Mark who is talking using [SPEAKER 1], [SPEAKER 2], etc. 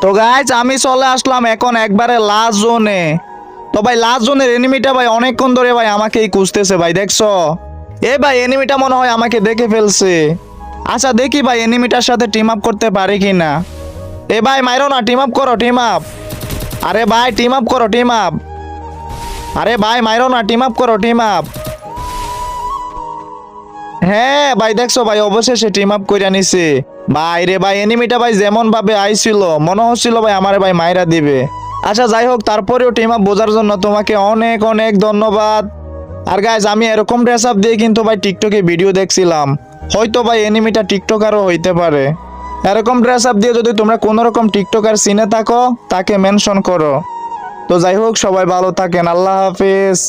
[SPEAKER 1] তো গাইজ আমি চলে আসলাম এখন একবারে লাস্ট জোনে। তো ভাই লাস্ট জোনের এনিমিটা ভাই অনেকক্ষণ ধরে ভাই আমাকেই খুঁজতেছে ভাই, দেখছো? এ ভাই এনিমিটা মনে হয় আমাকে দেখে ফেলছে। আচ্ছা দেখি ভাই এনিমিটার সাথে টিম আপ করতে পারি কিনা। এ ভাই মাইরো না, টিম আপ করো, টিম আপ। আরে ভাই টিম আপ করো, টিম আপ। আরে ভাই মাইরো না, টিম আপ করো, টিম আপ। হ্যাঁ ভাই দেখছো ভাই অবশেষে টিম আপ কইরা নিছে। ভাই রে ভাই এনিমিটা ভাই যেমন ভাবে আইছিল মনে হচ্ছিল ভাই আমারে ভাই মাইরা দিবে। আচ্ছা যাই হোক, তারপরেও টিম আপ বোঝার জন্য তোমাকে অনেক অনেক ধন্যবাদ। আর গাইজ আমি এরকম ড্রেস আপ দিয়ে কিন্তু ভাই টিকটকে ভিডিও দেখছিলাম, হয়তো ভাই এনিমিটা টিকটকারও হইতে পারে। এরকম ড্রেস আপ দিয়ে যদি তোমরা কোনো রকম টিকটকার চিনে থাকো তাকে মেনশন করো। তো যাই হোক, সবাই ভালো থাকেন, আল্লাহ হাফেজ।